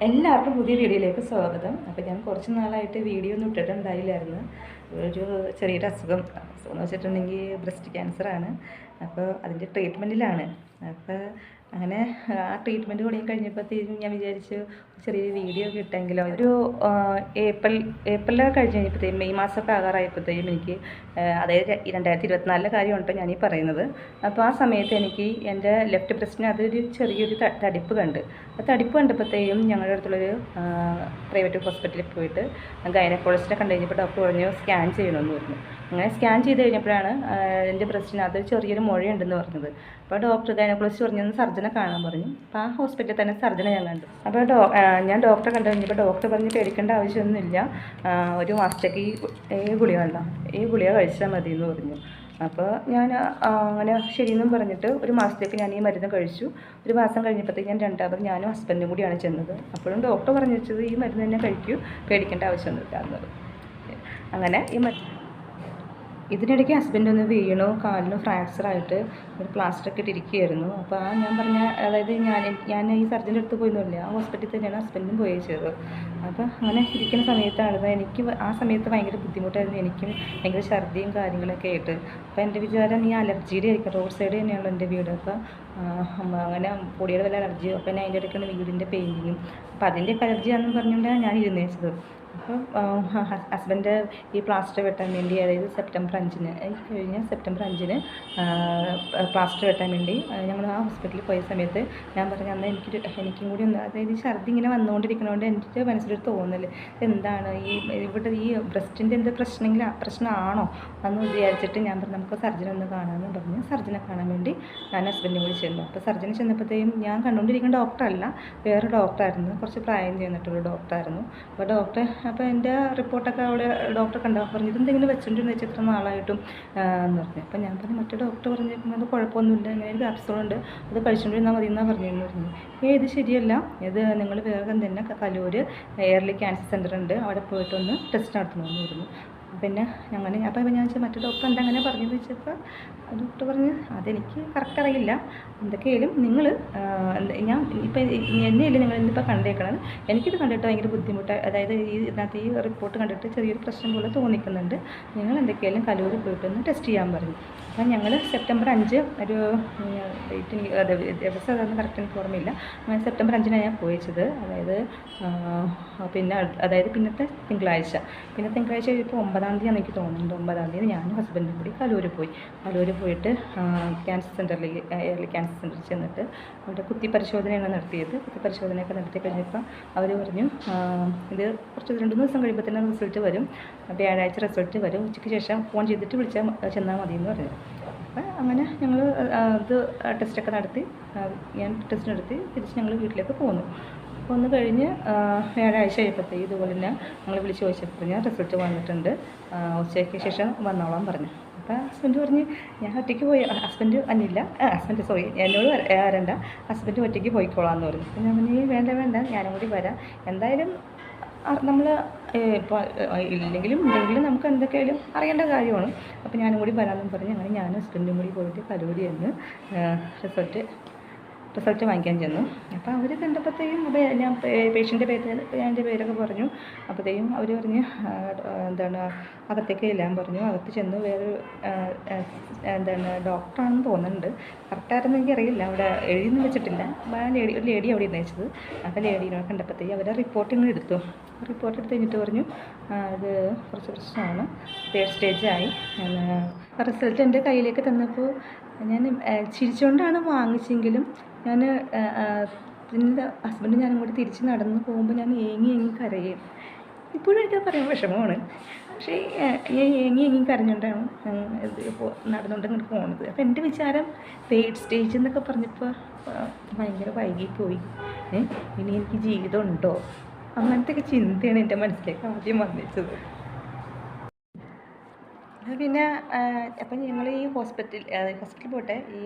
എല്ലാവർക്കും പുതിയ വീഡിയോയിലേക്ക് സ്വാഗതം. അപ്പോൾ ഞാൻ കുറച്ച് നാളായിട്ട് വീഡിയോ ഒന്നും ഇട്ടിട്ടുണ്ടായില്ലായിരുന്നു. ഒരു ചെറിയൊരു അസുഖം എന്ന് വെച്ചിട്ടുണ്ടെങ്കിൽ ബ്രസ്റ്റ് ക്യാൻസറാണ്. അപ്പോൾ അതിൻ്റെ ട്രീറ്റ്മെൻറ്റിലാണ്. അപ്പോൾ അങ്ങനെ ആ ട്രീറ്റ്മെൻറ്റ് തുടങ്ങി കഴിഞ്ഞപ്പോഴത്തേക്കും ഞാൻ വിചാരിച്ചു ചെറിയൊരു വീഡിയോ കിട്ടെങ്കിലോ. ഒരു ഏപ്രിലൊക്കെ കഴിഞ്ഞ് കഴിഞ്ഞപ്പോഴത്തേക്കും മെയ് മാസമൊക്കെ ആകാറായപ്പോഴത്തേക്കും എനിക്ക് അതായത് 2024 കാര്യമാണ് കേട്ടോ ഞാനീ പറയുന്നത്. അപ്പോൾ ആ സമയത്ത് എനിക്ക് എൻ്റെ ലെഫ്റ്റ് ബ്രസ്റ്റിന് അതൊരു ചെറിയൊരു തടിപ്പ് കണ്ട്. ആ തടിപ്പ് കണ്ടപ്പോഴത്തേക്കും ഞങ്ങളുടെ അടുത്തുള്ളൊരു പ്രൈവറ്റ് ഹോസ്പിറ്റലിൽ പോയിട്ട് ഗൈനക്കോളജിസ്റ്റിനെ കണ്ടു കഴിഞ്ഞപ്പോൾ ഡോക്ടർ പറഞ്ഞു സ്കാൻ ചെയ്യണമെന്ന് പറഞ്ഞു. അങ്ങനെ സ്കാൻ ചെയ്ത് കഴിഞ്ഞപ്പോഴാണ് എൻ്റെ ബ്രസ്റ്റിനകത്ത് ചെറിയൊരു മുഴയുണ്ടെന്ന് പറഞ്ഞത്. അപ്പോൾ ഗൈനക്കോളജിസ്റ്റ് പറഞ്ഞു സർജനെ കാണാൻ പറഞ്ഞു. അപ്പോൾ ആ ഹോസ്പിറ്റലിൽ തന്നെ സർജനെ ഞാൻ കണ്ടു. അപ്പോൾ ഞാൻ ഡോക്ടറെ കണ്ടു കഴിഞ്ഞപ്പോൾ ഡോക്ടർ പറഞ്ഞ് പേടിക്കേണ്ട ആവശ്യമൊന്നുമില്ല, ഒരു മാസത്തേക്ക് ഈ ഗുളിക കഴിച്ചാൽ മതി എന്ന് പറഞ്ഞു. അപ്പോൾ ഞാൻ അങ്ങനെ ശരിയെന്നും പറഞ്ഞിട്ട് ഒരു മാസത്തേക്ക് ഞാൻ ഈ മരുന്ന് കഴിച്ചു. ഒരു മാസം കഴിഞ്ഞപ്പോഴത്തേക്ക് ഞാൻ രണ്ടാമത് ഞാനും ഹസ്ബൻഡും കൂടിയാണ് ചെന്നത്. അപ്പോഴും ഡോക്ടർ പറഞ്ഞു വെച്ചത് ഈ മരുന്ന് തന്നെ കഴിക്കൂ, പേടിക്കേണ്ട ആവശ്യമൊന്നുമില്ല എന്നത്. അങ്ങനെ ഇതിനിടയ്ക്ക് ഹസ്ബൻഡ് ഒന്ന് വീണു, കാലിന് ഫ്രാക്ചറായിട്ട് ഒരു പ്ലാസ്റ്ററൊക്കെ ഇട്ടിരിക്കുകയായിരുന്നു. അപ്പോൾ ഞാൻ പറഞ്ഞ അതായത് ഞാൻ ഈ സർജൻ്റെ അടുത്ത് പോയിരുന്നില്ല, ആ ഹോസ്പിറ്റലിൽ തന്നെയാണ് ഹസ്ബൻഡും പോയി ചെയ്തത്. അപ്പോൾ അങ്ങനെ ഇരിക്കുന്ന സമയത്താണ് എനിക്ക് ആ സമയത്ത് ഭയങ്കര ബുദ്ധിമുട്ടായിരുന്നു. എനിക്ക് ഭയങ്കര ഛർദിയും കാര്യങ്ങളൊക്കെ ആയിട്ട്. അപ്പോൾ എൻ്റെ വിചാരം ഈ അലർജിയുടെ ആയിരിക്കും, റോഡ് സൈഡ് തന്നെയാണല്ലോ എൻ്റെ വീട്. അപ്പോൾ അങ്ങനെ പൊടിയുടെ വല്ല അലർജിയോ, അപ്പോൾ അതിൻ്റെ ഇടയ്ക്കാണ് വീടിൻ്റെ പെയിൻറ്റിങ്ങും. അപ്പോൾ അതിൻ്റെയൊക്കെ അലർജിയാണെന്ന് പറഞ്ഞുകൊണ്ടാണ് ഞാൻ ഇരുന്നേച്ചത്. അപ്പോൾ ഹസ്ബൻഡ് ഈ പ്ലാസ്റ്റർ വെട്ടാൻ വേണ്ടി, അതായത് സെപ്റ്റംബർ 5-ന് കഴിഞ്ഞ സെപ്റ്റംബർ 5-ന് പ്ലാസ്റ്റർ വെട്ടാൻ വേണ്ടി ഞങ്ങൾ ആ ഹോസ്പിറ്റലിൽ പോയ സമയത്ത് ഞാൻ പറഞ്ഞു അന്ന് എനിക്കും കൂടി ഒന്ന്, അതായത് ഛർദി ഇങ്ങനെ വന്നുകൊണ്ടിരിക്കുന്നതുകൊണ്ട് എൻ്റെ മനസ്സിലൊരു തോന്നൽ എന്താണ് ഇവിടെ ഈ ബ്രസ്റ്റിൻ്റെ എന്ത് പ്രശ്നമാണോ എന്ന് വിചാരിച്ചിട്ട് ഞാൻ പറഞ്ഞു നമുക്ക് സർജനെ ഒന്ന് കാണാമെന്ന് പറഞ്ഞു. സർജനെ കാണാൻ വേണ്ടി ഞാൻ ഹസ്ബൻഡും കൂടി ചെന്നു. അപ്പോൾ സർജനെ ചെന്നപ്പോഴത്തേക്കും ഞാൻ കണ്ടുകൊണ്ടിരിക്കുന്ന ഡോക്ടറല്ല, വേറെ ഡോക്ടറായിരുന്നു, കുറച്ച് പ്രായം ചെയ്യുന്നിട്ടുള്ള ഡോക്ടറായിരുന്നു. അപ്പോൾ എൻ്റെ റിപ്പോർട്ടൊക്കെ അവിടെ ഡോക്ടർ കണ്ടാൽ പറഞ്ഞു ഇതെന്തെങ്കിലും വെച്ചിട്ടുണ്ടെന്ന് വെച്ചാൽ ഇത്ര നാളായിട്ടും എന്ന് പറഞ്ഞു. അപ്പോൾ ഞാൻ പറഞ്ഞു മറ്റേ ഡോക്ടർ പറഞ്ഞിരിക്കുന്നത് അത് കുഴപ്പമൊന്നുമില്ല, ഇങ്ങനെ ഒരു ക്യാപ്സൂളുണ്ട്, അത് കഴിച്ചുകൊണ്ടിരുന്നാൽ മതി എന്നാണ് പറഞ്ഞതെന്ന് പറഞ്ഞു. ഇത് ശരിയല്ല, ഇത് നിങ്ങൾ വേഗം തന്നെ കലൂർ എയർലി ക്യാൻസർ സെൻ്റർ ഉണ്ട്, അവിടെ പോയിട്ടൊന്ന് ടെസ്റ്റ് നടത്തണമെന്ന് പറഞ്ഞു. പിന്നെ അപ്പോൾ ഞാൻ വെച്ചാൽ മറ്റേ ഡോക്ടർ എന്താ അങ്ങനെ പറഞ്ഞതെന്ന് വെച്ചപ്പോൾ ഡോക്ടർ പറഞ്ഞ് അതെനിക്ക് കറക്റ്റ് അറിയില്ല, എന്തൊക്കെയായാലും നിങ്ങൾ ഞാൻ ഇപ്പം എന്നെയല്ലേ നിങ്ങൾ ഇന്നിപ്പോൾ കണ്ടേക്കണത്, എനിക്കിത് കണ്ടിട്ട് ഭയങ്കര ബുദ്ധിമുട്ട്, അതായത് ഇതിനകത്ത് ഈ റിപ്പോർട്ട് കണ്ടിട്ട് ചെറിയൊരു പ്രശ്നം പോലെ തോന്നിക്കുന്നുണ്ട്, നിങ്ങൾ എന്തൊക്കെയായാലും കലൂർ പോയിട്ടൊന്ന് ടെസ്റ്റ് ചെയ്യാൻ പറഞ്ഞു. അപ്പം ഞങ്ങൾ സെപ്റ്റംബർ 5 ഒരു ഡേറ്റ് ദിവസം അതൊന്നും കറക്റ്റ് എനിക്ക് ഓർമ്മയില്ല, സെപ്റ്റംബർ 5-നാണ് ഞാൻ പോയിച്ചത്. അതായത് പിന്നത്തെ തിങ്കളാഴ്ച ഇപ്പോൾ 9-ാം തീയതി എനിക്ക് തോന്നുന്നുണ്ട്. 9-ാം തീയതി ഞാനും ഹസ്ബൻഡും കൂടി കലൂർ പോയിട്ട് ക്യാൻസർ സെൻ്ററിൽ എയർലി ക്യാൻസർ സെൻ്ററിൽ ചെന്നിട്ട് അവിടെ കുത്തിപ്പരിശോധനയാണ് നടത്തിയത്. കുത്തിപ്പരിശോധനയൊക്കെ നടത്തി കഴിഞ്ഞപ്പോൾ അവർ പറഞ്ഞു ഇത് കുറച്ച് 2-3 ദിവസം കഴിയുമ്പോൾ തന്നെ റിസൾട്ട് വരും, വ്യാഴാഴ്ച റിസൾട്ട് വരും, ഉച്ചയ്ക്ക് ശേഷം ഫോൺ ചെയ്തിട്ട് ചെന്നാൽ മതി എന്ന് പറഞ്ഞു. അപ്പം അങ്ങനെ ഞങ്ങൾ ഇത് ടെസ്റ്റൊക്കെ നടത്തി, ഞാൻ ടെസ്റ്റ് നടത്തി തിരിച്ച് ഞങ്ങൾ വീട്ടിലേക്ക് പോന്നു. ഒന്ന് കഴിഞ്ഞ് വ്യാഴാഴ്ച ആയപ്പോഴത്തേക്ക് ഇതുപോലെ തന്നെ ഞങ്ങൾ വിളിച്ച് ചോദിച്ചപ്പോൾ ഞാൻ റിസൾട്ട് വന്നിട്ടുണ്ട്, ഉച്ചയ്ക്ക് ശേഷം വന്നോളാൻ പറഞ്ഞു. അപ്പോൾ ഹസ്ബൻഡ് പറഞ്ഞ് ഞാൻ ഒറ്റയ്ക്ക് പോയി, എന്നോട് വരണ്ട, ഹസ്ബൻഡ് ഒറ്റയ്ക്ക് പോയിക്കോളാം എന്ന് പറഞ്ഞു. അപ്പോൾ ഞാൻ പറഞ്ഞു വേണ്ട ഞാനും കൂടി വരാം, എന്തായാലും നമ്മൾ ഇപ്പോൾ ഇല്ലെങ്കിലും നമുക്ക് എന്തൊക്കെയായാലും അറിയേണ്ട കാര്യമാണ്, അപ്പോൾ ഞാനും കൂടി വരാമെന്നും പറഞ്ഞ് അങ്ങനെ ഞാനും ഹസ്ബൻഡും കൂടി പോയിട്ട് കലൂരി എന്ന് റിസൾട്ട് വാങ്ങിക്കാൻ ചെന്നു. അപ്പോൾ അവർ കണ്ടപ്പോഴത്തേക്കും ഞാൻ പേഷ്യൻ്റെ എൻ്റെ പേരൊക്കെ പറഞ്ഞു. അപ്പോഴത്തേക്കും അവർ പറഞ്ഞ് അകത്തേക്ക് ചെല്ലാൻ പറഞ്ഞു. അകത്ത് ചെന്ന് വേറെ ഡോക്ടറാണെന്ന് തോന്നുന്നുണ്ട്, കറക്റ്റായിരുന്നു എനിക്കറിയില്ല, അവിടെ എഴുതിയൊന്നും വെച്ചിട്ടില്ല. ഒരു ലേഡി അവിടെ ഇരുന്നേച്ചത്. അപ്പോൾ ലേഡീനെ കണ്ടപ്പോഴത്തേക്കും അവരെ റിപ്പോർട്ട് എടുത്തു കഴിഞ്ഞിട്ട് പറഞ്ഞു ഇത് കുറച്ച് പ്രശ്നമാണ്, 3rd സ്റ്റേജായി. റിസൾട്ട് എൻ്റെ കയ്യിലേക്ക് തന്നപ്പോൾ ഞാൻ ചിരിച്ചുകൊണ്ടാണ് വാങ്ങിച്ചെങ്കിലും ഞാൻ പിന്നെ ഹസ്ബൻഡ് ഞാനും കൂടി തിരിച്ച് നടന്ന് പോകുമ്പോൾ ഞാൻ ഏങ്ങി കരയും. ഇപ്പോഴും എനിക്കത് പറയാൻ വിഷമമാണ്, പക്ഷേ ഞാൻ ഏങ്ങി കരഞ്ഞുകൊണ്ടാണ് നടന്നുകൊണ്ട് ഇങ്ങോട്ട് പോകുന്നത്. അപ്പോൾ എൻ്റെ വിചാരം 3rd സ്റ്റേജ് എന്നൊക്കെ പറഞ്ഞപ്പോൾ ഭയങ്കര വൈകിപ്പോയി, ഇനി എനിക്ക് ജീവിതം ഉണ്ടോ അങ്ങനത്തെയൊക്കെ ചിന്തയാണ് എൻ്റെ മനസ്സിലേക്ക് ആദ്യം വന്നിച്ചത്. പിന്നെ അപ്പം ഞങ്ങൾ ഈ ഹോസ്പിറ്റൽ പോട്ടെ ഈ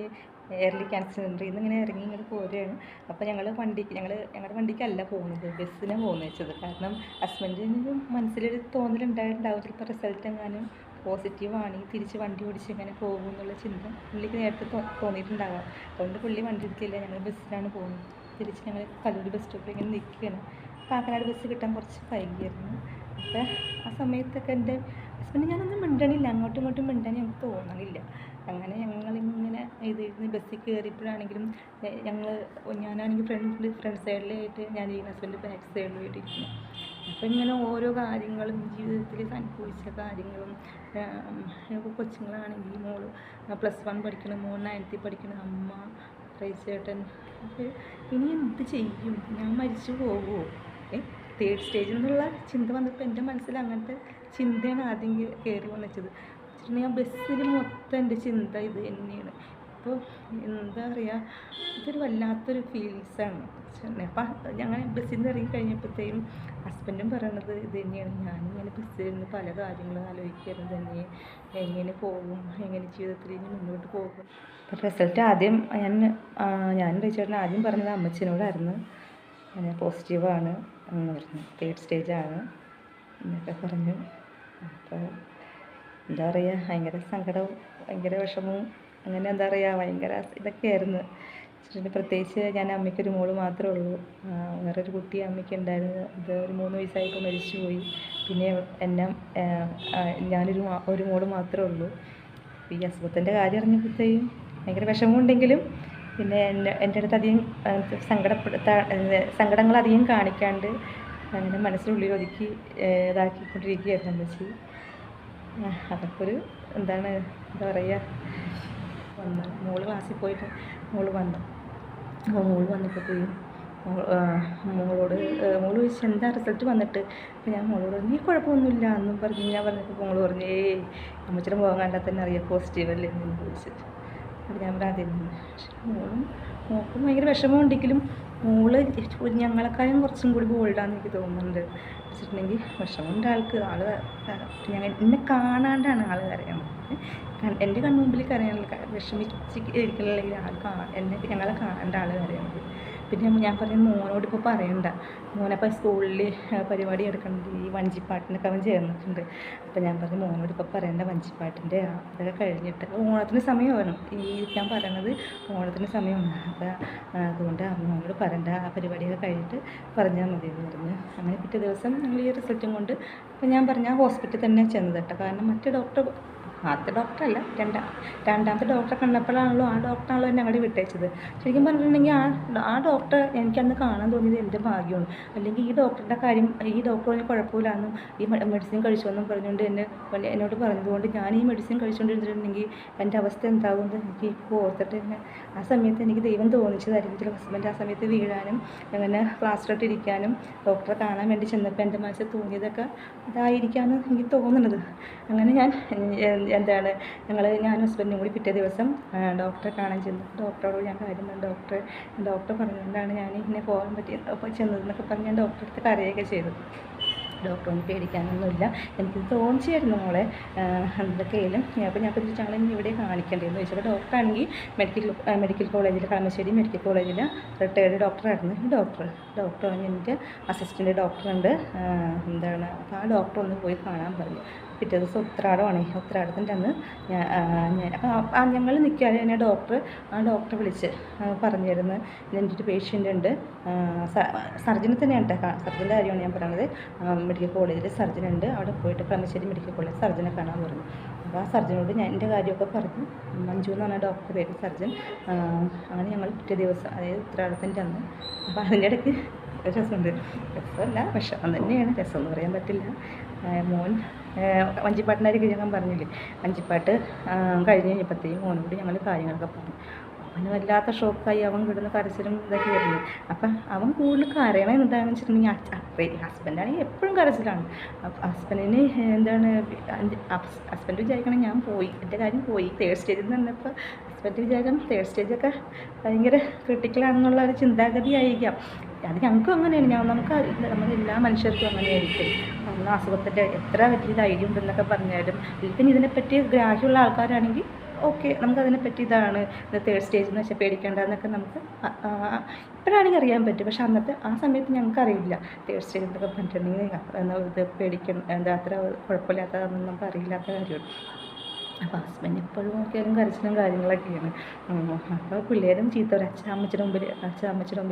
എയർലി ക്യാൻസർ സെൻ്ററിൽ നിന്ന് ഇങ്ങനെ ഇറങ്ങി ഇങ്ങോട്ട് പോരുകയാണ്. അപ്പോൾ ഞങ്ങളുടെ വണ്ടിക്കല്ല പോകുന്നത്, ബസ്സിനാണ് പോകുന്നത് വെച്ചത്. കാരണം ഹസ്ബൻഡിന് മനസ്സിലൊരു തോന്നലുണ്ടായിട്ടുണ്ടാവും, ചിലപ്പോൾ റിസൾട്ട് എങ്ങാനും പോസിറ്റീവാണെങ്കിൽ തിരിച്ച് വണ്ടി ഓടിച്ച് എങ്ങനെ പോകും എന്നുള്ള ചിന്ത പുള്ളിക്ക് നേരത്തെ തോന്നിയിട്ടുണ്ടാകാം. അതുകൊണ്ട് പുള്ളി വണ്ടി എടുക്കില്ല, ഞങ്ങൾ ബസ്സിലാണ് പോകുന്നത്. തിരിച്ച് ഞങ്ങൾ കല്ലൂർ ബസ് സ്റ്റോപ്പിൽ ഇങ്ങനെ നിൽക്കുകയാണ്. കാക്കനാട് ബസ് കിട്ടാൻ കുറച്ച് വൈകിയായിരുന്നു. അപ്പോൾ ആ സമയത്തൊക്കെ എൻ്റെ ഹസ്ബൻഡ് ഞാനൊന്നും മിണ്ടണില്ല, അങ്ങോട്ടും ഇങ്ങോട്ടും മിണ്ടാൻ ഞങ്ങൾക്ക് തോന്നണില്ല. അങ്ങനെ ഞങ്ങളിങ്ങനെ ഇരുന്ന് ബസ്സിൽ കയറിയപ്പോഴാണെങ്കിലും ഞാനാണെങ്കിൽ ഫ്രണ്ട് സൈഡിലായിട്ട് ഞാൻ ഈ ഹസ്ബൻഡ് ബാക്ക് സൈഡിലായിട്ട് ഇരിക്കുന്നു. അപ്പം ഇങ്ങനെ ഓരോ കാര്യങ്ങളും ജീവിതത്തിൽ അനുഭവിച്ച കാര്യങ്ങളും കൊച്ചുങ്ങളാണെങ്കിൽ മോള് +1 പഠിക്കണം, മോൾ 9th പഠിക്കണം, അമ്മ ചേട്ടൻ ഇനി എന്ത് ചെയ്യും, ഞാൻ മരിച്ചു പോകുമോ, 3rd സ്റ്റേജിൽ നിന്നുള്ള ചിന്ത വന്നപ്പോൾ എൻ്റെ മനസ്സിൽ അങ്ങനത്തെ ചിന്തയാണ് ആദ്യം കയറി വന്നിച്ചത്. ഞാൻ ബസ്സിൽ മൊത്തം എൻ്റെ ചിന്ത ഇത് തന്നെയാണ്. അപ്പോൾ എന്താ പറയുക, ഇതൊരു വല്ലാത്തൊരു ഫീലിങ്സാണ്. അപ്പം ഞങ്ങൾ ബസ്സിൽ നിന്ന് ഇറങ്ങി കഴിഞ്ഞപ്പോഴത്തേക്കും ഹസ്ബൻഡും പറയണത് ഇത് തന്നെയാണ്. ഞാനിങ്ങനെ ബസ്സിൽ നിന്ന് പല കാര്യങ്ങളും ആലോചിക്കുന്നത് തന്നെ, എങ്ങനെ പോകും, എങ്ങനെ ജീവിതത്തിൽ ഇനി മുന്നോട്ട് പോകും. അപ്പം റിസൾട്ട് ആദ്യം ഞാൻ ചേട്ടൻ ആദ്യം പറഞ്ഞത് അമ്മച്ചിനോടായിരുന്നു, പോസിറ്റീവാണ് എന്ന് പറഞ്ഞു, 3rd സ്റ്റേജാണ് എന്നൊക്കെ പറഞ്ഞു. അപ്പോൾ എന്താ പറയുക, ഭയങ്കര സങ്കടവും ഭയങ്കര വിഷമവും അങ്ങനെ എന്താ പറയുക ഭയങ്കര ഇതൊക്കെയായിരുന്നു. പ്രത്യേകിച്ച് ഞാൻ അമ്മയ്ക്കൊരു മോള് മാത്രമേ ഉള്ളൂ. വേറൊരു കുട്ടി അമ്മയ്ക്ക് ഉണ്ടായിരുന്നു. ഇത് ഒരു 3 വയസ്സായപ്പോൾ മരിച്ചുപോയി. പിന്നെ ഞാനൊരു മോള് മാത്രമേ ഉള്ളൂ. ഈ അസുഖത്തിൻ്റെ കാര്യം അറിഞ്ഞപ്പോഴത്തേക്കും ഭയങ്കര വിഷമമുണ്ടെങ്കിലും പിന്നെ എൻ്റെ അടുത്ത് അധികം സങ്കടങ്ങൾ അധികം കാണിക്കാണ്ട് അങ്ങനെ മനസ്സിനുള്ളിൽ ഒതുക്കി ഇതാക്കിക്കൊണ്ടിരിക്കുകയായിരുന്നു അമ്മച്ചി. അതൊക്കെ ഒരു എന്താ പറയുക, മോള് ക്ലാസ്സിൽ പോയിട്ട് മോള് വന്നു. അപ്പോൾ മോള് വന്നപ്പോഴത്തേക്കും മോള് ചോദിച്ചു എന്താ റിസൾട്ട് വന്നിട്ട്. അപ്പോൾ ഞാൻ മോളോട് നീ കുഴപ്പമൊന്നുമില്ല എന്നും പറഞ്ഞ് ഞാൻ പറഞ്ഞപ്പോൾ മോള് പറഞ്ഞു അമ്മച്ചിയുടെ മുഖം കണ്ടാൽ തന്നെ അറിയാം പോസിറ്റീവ് അല്ലേ എന്ന് ചോദിച്ചിട്ട്. അപ്പോൾ ഞാൻ പറയാതിരുന്നു. പക്ഷെ മോൾക്കും ഭയങ്കര വിഷമമുണ്ടെങ്കിലും മോള് ഞങ്ങളെക്കാളും കുറച്ചും കൂടി ബോൾഡാന്ന് എനിക്ക് തോന്നുന്നുണ്ട്. വെച്ചിട്ടുണ്ടെങ്കിൽ വിഷമമുണ്ട് ആൾക്ക്. എന്നെ കാണാണ്ടാണ് ആൾ കരയണത്. എൻ്റെ കൺമുമ്പിൽ കരയാനുള്ള വിഷമിച്ച് ഇരിക്കണമെങ്കിൽ ഞങ്ങളെ കാണാണ്ട ആൾ കരയണത്. പിന്നെ ഞാൻ പറഞ്ഞു മോനോട് ഇപ്പോൾ പറയണ്ട, മോനപ്പോൾ സ്കൂളിൽ പരിപാടി എടുക്കുന്നുണ്ട്, ഈ വഞ്ചിപ്പാട്ടിനൊക്കെ അവൻ ചേർന്നിട്ടുണ്ട്. അപ്പോൾ ഞാൻ പറഞ്ഞു മോനോട് ഇപ്പോൾ പറയണ്ട, വഞ്ചിപ്പാട്ടിൻ്റെ അതൊക്കെ കഴിഞ്ഞിട്ട് ഓണത്തിന് സമയമാണ് ഞാൻ പറയണത്, ഓണത്തിന് സമയമാണ്. അപ്പോൾ അതുകൊണ്ട് മോനോട് പറയണ്ട, ആ പരിപാടിയൊക്കെ കഴിഞ്ഞിട്ട് പറഞ്ഞാൽ മതി എന്ന് പറഞ്ഞു. അങ്ങനെ പിറ്റേ ദിവസം ഞങ്ങൾ ഈ റിസൾട്ടും കൊണ്ട് അപ്പോൾ ഞാൻ പറഞ്ഞു ആ ഹോസ്പിറ്റലിൽ തന്നെ ചെന്നത് കേട്ടോ. കാരണം മറ്റേ ആദ്യത്തെ ഡോക്ടറല്ല, രണ്ടാമത്തെ ഡോക്ടറെ കണ്ടപ്പോഴാണല്ലോ ആ ഡോക്ടറാണല്ലോ എന്നെ അങ്ങോട്ട് വിട്ടയച്ചത്. ശരിക്കും പറഞ്ഞിട്ടുണ്ടെങ്കിൽ ആ ഡോക്ടറെ എനിക്കന്ന് കാണാൻ തോന്നിയത് എൻ്റെ ഭാഗ്യമാണ്. അല്ലെങ്കിൽ ഈ ഡോക്ടറുടെ കാര്യം ഈ ഡോക്ടറിന് കുഴപ്പമില്ലാന്നും ഈ മെഡിസിൻ കഴിച്ചോന്നും പറഞ്ഞുകൊണ്ട് എന്നോട് പറഞ്ഞതുകൊണ്ട് ഞാൻ ഈ മെഡിസിൻ കഴിച്ചുകൊണ്ടിരുന്നിട്ടുണ്ടെങ്കിൽ എൻ്റെ അവസ്ഥ എന്താകുമെന്ന് എനിക്ക് ഇപ്പോൾ ഓർത്തിട്ട് തന്നെ ആ സമയത്ത് എനിക്ക് ദൈവം തോന്നിച്ചതായിരിക്കും. ചില ഹസ്ബൻഡ് ആ സമയത്ത് വീഴാനും അങ്ങനെ പ്ലാസ്റ്ററിട്ടിരിക്കാനും ഡോക്ടറെ കാണാൻ വേണ്ടി ചെന്നപ്പോൾ എൻ്റെ മനസ്സിൽ തോന്നിയതൊക്കെ അതായിരിക്കാമെന്ന് എനിക്ക് തോന്നുന്നത്. അങ്ങനെ ഞാനും ഹസ്ബൻഡും കൂടി പിറ്റേ ദിവസം ഡോക്ടറെ കാണാൻ ചെന്നു. ഡോക്ടറോട് ഞാൻ കാര്യം പറഞ്ഞു. ഡോക്ടർ പറഞ്ഞുകൊണ്ടാണ് ഞാൻ ഇങ്ങനെ പോകാൻ ചെന്നതെന്നൊക്കെ പറഞ്ഞ് ഞാൻ ഡോക്ടറെ അടുത്ത് കരയൊക്കെ ചെയ്തു. ഡോക്ടറൊന്നും പേടിക്കാനൊന്നുമില്ല, എനിക്കിത് തോന്നിച്ചായിരുന്നു മോളെ എന്തൊക്കെയായാലും. അപ്പോൾ ഞാൻ ചോദിച്ചു ഞങ്ങൾ ഇനി ഇവിടെ കാണിക്കേണ്ടതെന്ന് ചോദിച്ചപ്പോൾ ഡോക്ടറാണെങ്കിൽ മെഡിക്കൽ കോളേജിൽ കളമശ്ശേരി മെഡിക്കൽ കോളേജിൽ റിട്ടയർഡ് ഡോക്ടറായിരുന്നു. ഈ ഡോക്ടർ എൻ്റെ അസിസ്റ്റൻ്റ് ഡോക്ടറുണ്ട് അപ്പോൾ ആ ഡോക്ടർ ഒന്ന് പോയി കാണാൻ പറഞ്ഞു. പിറ്റേ ദിവസം ഉത്രാടമാണ്. ഉത്രാടത്തിൻ്റെ അന്ന് അപ്പോൾ ഞങ്ങൾ നിൽക്കാതെ തന്നെ ആ ഡോക്ടറെ വിളിച്ച് പറഞ്ഞിരുന്നു എൻ്റെ ഒരു പേഷ്യൻ്റ് ഉണ്ട്, സർജനെ തന്നെയാണ് കേട്ടോ, സർജൻ്റെ കാര്യമാണ് ഞാൻ പറയുന്നത്. മെഡിക്കൽ കോളേജിൽ സർജനുണ്ട്, അവിടെ പോയിട്ട് കളമശ്ശേരി മെഡിക്കൽ കോളേജ് സർജനെ കാണാൻ പറഞ്ഞു. അപ്പോൾ ആ സർജനോട് ഞാൻ എൻ്റെ കാര്യമൊക്കെ പറഞ്ഞു. മഞ്ജു എന്ന് പറഞ്ഞ ഡോക്ടർ പേര് സർജൻ. അങ്ങനെ ഞങ്ങൾ പിറ്റേ ദിവസം അതായത് ഉത്രാടത്തിൻ്റെ അന്ന്. അപ്പോൾ അതിൻ്റെ ഇടയ്ക്ക് രസമുണ്ട്, രസമല്ല വിഷമം തന്നെയാണ്, രസമെന്ന് പറയാൻ പറ്റില്ല. മോൻ വഞ്ചിപ്പാട്ടിൻ്റെ കാര്യം ഞാൻ പറഞ്ഞില്ലേ, വഞ്ചിപ്പാട്ട് കഴിഞ്ഞ് കഴിഞ്ഞപ്പോഴത്തേക്കും മോനോട് ഞങ്ങൾ കാര്യങ്ങളൊക്കെ പറഞ്ഞു. അവന് വല്ലാത്ത ഷോക്കായി, അവൻ കിടന്ന് കരച്ചിലും ഇതൊക്കെ ആയിരുന്നു. അപ്പം അവൻ കൂടുതൽ കരയണം എന്താണെന്ന് വെച്ചിട്ടുണ്ടെങ്കിൽ ഹസ്ബൻഡാണെങ്കിൽ എപ്പോഴും കരച്ചിലാണ്. ഹസ്ബൻഡിന് ഹസ്ബൻഡ് വിചാരിക്കണം ഞാൻ പോയി, എൻ്റെ കാര്യം പോയി. 3rd സ്റ്റേജിൽ നിന്നപ്പോൾ ഹസ്ബൻഡ് വിചാരിക്കണം 3rd സ്റ്റേജൊക്കെ ഭയങ്കര ക്രിട്ടിക്കലാണെന്നുള്ള ഒരു ചിന്താഗതിയായിരിക്കാം. അത് ഞങ്ങൾക്കും അങ്ങനെയാണ്, നമ്മളെല്ലാ മനുഷ്യർക്കും അങ്ങനെയായിരിക്കും. നമ്മൾ അസുഖത്തിൻ്റെ എത്ര വലിയ ധൈര്യം ഉണ്ടെന്നൊക്കെ പറഞ്ഞാലും പിന്നെ ഇതിനെപ്പറ്റി ഗ്രാഹ്യമുള്ള ആൾക്കാരാണെങ്കിൽ ഓക്കെ, നമുക്കതിനെപ്പറ്റി ഇതാണ് 3rd സ്റ്റേജ് എന്ന് വെച്ചാൽ പേടിക്കേണ്ടതെന്നൊക്കെ നമുക്ക് ഇപ്പോഴാണെങ്കിൽ അറിയാൻ പറ്റും. പക്ഷെ അന്നത്തെ ആ സമയത്ത് ഞങ്ങൾക്കറിയില്ല 3rd സ്റ്റേജ് എന്നൊക്കെ പറഞ്ഞിട്ടുണ്ടെങ്കിൽ ഇത് പേടിക്കണം അത്ര കുഴപ്പമില്ലാത്തതെന്നൊന്നും നമുക്ക് അറിയില്ലാത്ത കാര്യമാണ്. അപ്പോൾ ഹസ്ബൻഡ് എപ്പോഴും നോക്കിയാലും കരച്ചിലും കാര്യങ്ങളൊക്കെയാണ്. അപ്പോൾ പിള്ളേരും ചീത്ത പറയും, അമ്മച്ചിയുടെ മുമ്പിൽ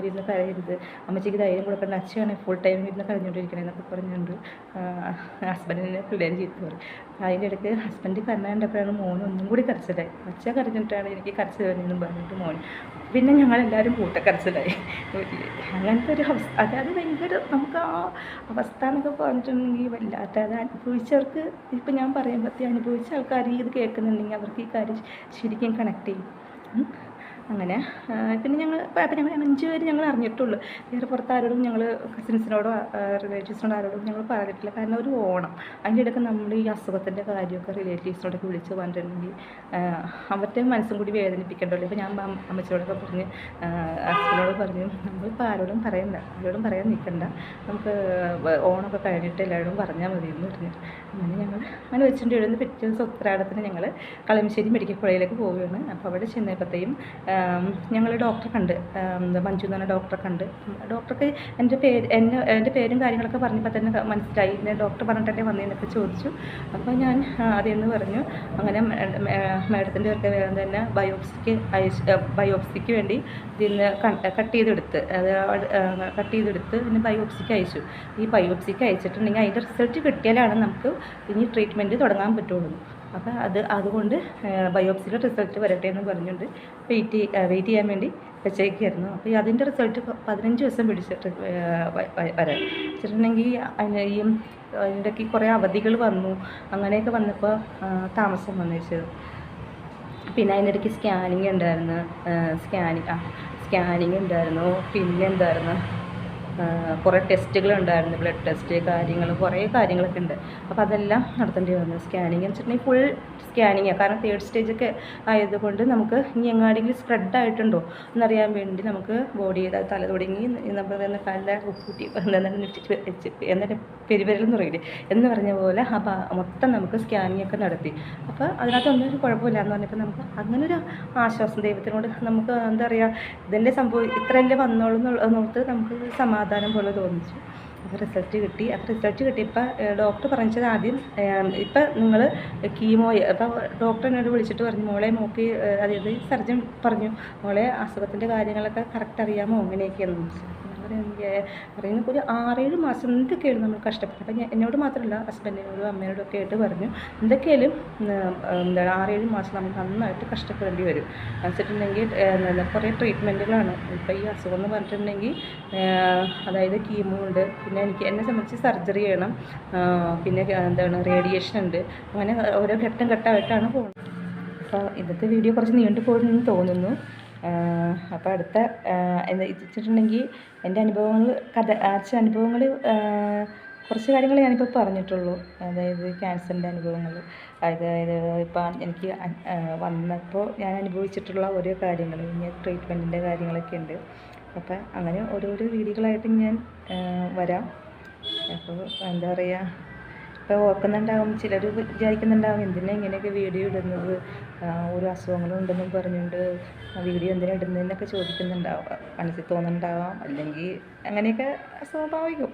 ഇരുന്ന് കരയരുത്, അമ്മച്ചിക്ക് ധൈര്യം കൊടുക്കേണ്ട, അച്ഛയാണ് ഫുൾ ടൈം ഇരുന്ന് കരഞ്ഞുകൊണ്ടിരിക്കണേ എന്നൊക്കെ പറഞ്ഞുകൊണ്ട് ഹസ്ബൻഡിനെ പിള്ളേരും ചീത്ത പറയും. അതിൻ്റെ ഇടയ്ക്ക് ഹസ്ബൻഡ് കരഞ്ഞ കണ്ടപ്പോഴാണ് മോൻ ഒന്നും കൂടി കരച്ചിലായി. അച്ഛൻ കരഞ്ഞിട്ടാണ് എനിക്ക് കരച്ചിൽ വരുന്നതെന്ന് പറഞ്ഞിട്ട് മോൻ. പിന്നെ ഞങ്ങളെല്ലാവരും കൂട്ടക്കരച്ചിലായി. അങ്ങനത്തെ ഒരു അവസ്ഥ, അതായത് ഭയങ്കര നമുക്ക് ആ അവസ്ഥ എന്നൊക്കെ പറഞ്ഞിട്ടുണ്ടെങ്കിൽ വല്ലാത്ത, അത് അനുഭവിച്ചവർക്ക് ഇപ്പം ഞാൻ പറയുമ്പോഴത്തേ അനുഭവിച്ച ആൾക്കാർ ഇത് കേൾക്കുന്നുണ്ടെങ്കിൽ അവർക്ക് ഈ കാര്യം ശരിക്കും കണക്ട് ചെയ്യും. അങ്ങനെ പിന്നെ ഞങ്ങൾ 5 പേര് ഞങ്ങൾ അറിഞ്ഞിട്ടുള്ളൂ. വേറെ പുറത്ത് ആരോടും ഞങ്ങൾ കസിൻസിനോടോ റിലേറ്റീവ്സിനോടോ ആരോടും ഞങ്ങൾ പറഞ്ഞിട്ടില്ല. കാരണം ഒരു ഓണം അതിൻ്റെ ഇടയ്ക്ക് നമ്മൾ ഈ അസുഖത്തിൻ്റെ കാര്യമൊക്കെ റിലേറ്റീവ്സിനോടൊക്കെ വിളിച്ച് പറഞ്ഞിട്ടുണ്ടെങ്കിൽ അവരുടെ മനസ്സും കൂടി വേദനിപ്പിക്കേണ്ടല്ലോ. ഇപ്പോൾ ഞാൻ അമ്മച്ചിയോടൊക്കെ പറഞ്ഞ് ഹസ്ബൻഡിനോട് പറഞ്ഞു, നമ്മളിപ്പോൾ ആരോടും പറയാൻ നിൽക്കണ്ട, നമുക്ക് ഓണമൊക്കെ കഴിഞ്ഞിട്ട് എല്ലാവരോടും പറഞ്ഞാൽ മതി എന്ന് പറഞ്ഞു. അങ്ങനെ വെച്ചിട്ട് എഴുതുന്ന പിറ്റേ ദിവസം ഉത്രാടത്തിന് ഞങ്ങൾ കളമശ്ശേരി മെഡിക്കൽ കോളേജിലേക്ക് പോവുകയാണ്. അപ്പോൾ അവിടെ ചെന്നപ്പോഴത്തേയും ഞങ്ങൾ ഡോക്ടറെ കണ്ട്, മഞ്ജു എന്ന് പറഞ്ഞ ഡോക്ടറെ കണ്ട്. ഡോക്ടർക്ക് എൻ്റെ പേരും കാര്യങ്ങളൊക്കെ പറഞ്ഞപ്പോൾ തന്നെ മനസ്സിലായി. പിന്നെ ഡോക്ടർ പറഞ്ഞിട്ടല്ലേ വന്നതെന്നൊക്കെ ചോദിച്ചു. അപ്പോൾ ഞാൻ അതെന്ന് പറഞ്ഞു. അങ്ങനെ മാഡത്തിൻ്റെ ഒക്കെ വേഗം തന്നെ ബയോപ്സിക്ക് വേണ്ടി ഇതിന് കട്ട് ചെയ്തെടുത്ത് പിന്നെ ബയോപ്സിക്ക് അയച്ചു. ഈ ബയോപ്സിക്ക് അയച്ചിട്ടുണ്ടെങ്കിൽ അതിൻ്റെ റിസൾട്ട് കിട്ടിയാലാണ് നമുക്ക് ഇനി ട്രീറ്റ്മെൻറ്റ് തുടങ്ങാൻ പറ്റുള്ളൂ. അപ്പോൾ അതുകൊണ്ട് ബയോപ്സിയുടെ റിസൾട്ട് വരട്ടെ എന്ന് പറഞ്ഞുകൊണ്ട് വെയിറ്റ് ചെയ്യാൻ വേണ്ടി വെച്ചേക്കായിരുന്നു. അപ്പോൾ അതിൻ്റെ റിസൾട്ട് 15 ദിവസം പിടിച്ചിട്ട് വരാൻ വെച്ചിട്ടുണ്ടെങ്കിൽ അതിനിടയ്ക്ക് കുറേ അവധികൾ വന്നു. അങ്ങനെയൊക്കെ വന്നപ്പോൾ താമസം വന്നു വെച്ചത്. പിന്നെ അതിനിടയ്ക്ക് സ്കാനിങ് ഉണ്ടായിരുന്നു. പിന്നെ എന്തായിരുന്നു, കുറേ ടെസ്റ്റുകളുണ്ടായിരുന്നു, ബ്ലഡ് ടെസ്റ്റ് കുറേ കാര്യങ്ങളൊക്കെ ഉണ്ട്. അപ്പോൾ അതെല്ലാം നടത്തേണ്ടി വന്നു. സ്കാനിങ് എന്ന് വെച്ചിട്ടുണ്ടെങ്കിൽ ഫുൾ സ്കാനിങ്ങാണ്. കാരണം 3rd സ്റ്റേജൊക്കെ ആയതുകൊണ്ട് നമുക്ക് ഇനി എങ്ങാടെങ്കിലും സ്പ്രെഡ് ആയിട്ടുണ്ടോ എന്നറിയാൻ വേണ്ടി നമുക്ക് ബോഡി തല തുടങ്ങി നമ്മൾ കാലിൽ ഉപ്പൂറ്റി എന്നിട്ട് പെരുവിരലെന്ന് പറയില്ലേ എന്ന് പറഞ്ഞ പോലെ മൊത്തം നമുക്ക് സ്കാനിങ് ഒക്കെ നടത്തി. അപ്പോൾ അതിനകത്തൊന്നും ഒരു കുഴപ്പമില്ല എന്ന് പറഞ്ഞപ്പോൾ നമുക്ക് അങ്ങനൊരു ആശ്വാസം ദൈവത്തിനോട് നമുക്ക് എന്താ പറയുക, ഇതല്ലേ ഇത്രയല്ലേ വന്നോളൂ എന്നോർത്ത് നമുക്ക് സമാധാനം പോലെ തോന്നിച്ചു. അപ്പോൾ റിസൾട്ട് കിട്ടിയപ്പോൾ ഡോക്ടർ പറഞ്ഞത് ആദ്യം ഇപ്പം നിങ്ങൾ അപ്പോൾ ഡോക്ടർ എന്നോട് വിളിച്ചിട്ട് പറഞ്ഞു, മോളെ നോക്കി, അതായത് സർജൻ പറഞ്ഞു, മോളെ അസുഖത്തിൻ്റെ കാര്യങ്ങളൊക്കെ കറക്റ്റ് അറിയാമോ അങ്ങനെയൊക്കെയാണെന്ന് ചോദിച്ചു. പറയുന്നത് ഒരു 6-7 മാസം എന്തൊക്കെയാണ് നമ്മൾ കഷ്ടപ്പെട്ടത്. അപ്പം എന്നോട് മാത്രമല്ല ഹസ്ബൻഡിനോടും അമ്മയോടും ഒക്കെ ആയിട്ട് പറഞ്ഞു, എന്തൊക്കെയായാലും 6-7 മാസം നമ്മൾ നന്നായിട്ട് കഷ്ടപ്പെടേണ്ടി വരും. വെച്ചിട്ടുണ്ടെങ്കിൽ കുറേ ട്രീറ്റ്മെൻറ്റുകളാണ്. ഇപ്പോൾ ഈ അസുഖം എന്ന് പറഞ്ഞിട്ടുണ്ടെങ്കിൽ അതായത് കീമോ ഉണ്ട്, പിന്നെ എന്നെ സംബന്ധിച്ച് സർജറി ചെയ്യണം, പിന്നെ റേഡിയേഷൻ ഉണ്ട്. അങ്ങനെ ഓരോ ഘട്ടമായിട്ടാണ് പോകുന്നത്. അപ്പോൾ ഇന്നത്തെ വീഡിയോ കുറച്ച് നീണ്ടു പോകുമെന്ന് തോന്നുന്നു. അപ്പോൾ അടുത്ത എന്താ വെച്ചിട്ടുണ്ടെങ്കിൽ എൻ്റെ അനുഭവങ്ങൾ കുറച്ച് കാര്യങ്ങൾ ഞാനിപ്പോൾ പറഞ്ഞിട്ടുള്ളൂ. അതായത് ക്യാൻസറിൻ്റെ അനുഭവങ്ങൾ, അതായത് ഇപ്പം എനിക്ക് വന്നപ്പോൾ ഞാൻ അനുഭവിച്ചിട്ടുള്ള ഓരോ കാര്യങ്ങൾ, ഇനി ട്രീറ്റ്മെൻറ്റിൻ്റെ കാര്യങ്ങളൊക്കെ ഉണ്ട്. അപ്പം അങ്ങനെ ഓരോരോ വീഡിയോകളായിട്ട് ഞാൻ വരാം. അപ്പോൾ എന്താ പറയുക, ഇപ്പോൾ ഓർക്കുന്നുണ്ടാവും, ചിലർ വിചാരിക്കുന്നുണ്ടാവും എന്തിനാ ഇങ്ങനെയൊക്കെ വീഡിയോ ഇടുന്നത്, ഓരോ അസുഖങ്ങളും ഉണ്ടെന്നും പറഞ്ഞുകൊണ്ട് വീഡിയോ എന്തിനാ ഇടുന്നതെന്നൊക്കെ ചോദിക്കുന്നുണ്ടാവും, മനസ്സിൽ തോന്നുന്നുണ്ടാവാം. അല്ലെങ്കിൽ അങ്ങനെയൊക്കെ സ്വാഭാവികം,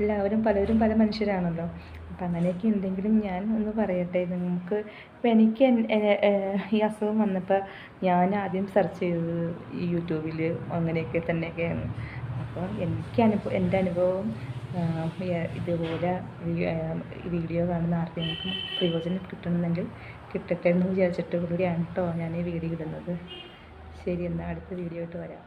എല്ലാവരും പലരും പല മനുഷ്യരാണല്ലോ. അപ്പം അങ്ങനെയൊക്കെ ഉണ്ടെങ്കിലും ഞാൻ ഒന്ന് പറയട്ടെ നമുക്ക്. ഇപ്പം എനിക്ക് ഈ അസുഖം വന്നപ്പോൾ ഞാൻ ആദ്യം സെർച്ച് ചെയ്തത് യൂട്യൂബിൽ അങ്ങനെയൊക്കെ തന്നെയൊക്കെയാണ്. അപ്പോൾ എൻ്റെ അനുഭവം ഇതുപോലെ വീഡിയോ കാണുന്ന ആർക്കെങ്കിലും പ്രയോജനം കിട്ടണമെങ്കിൽ കിട്ടട്ടെ എന്ന് വിചാരിച്ചിട്ട് കൂടിയാണ് കേട്ടോ ഞാൻ ഈ വീഡിയോ ഇടുന്നത്. ശരി, എന്നാൽ അടുത്ത വീഡിയോ ആയിട്ട് വരാം.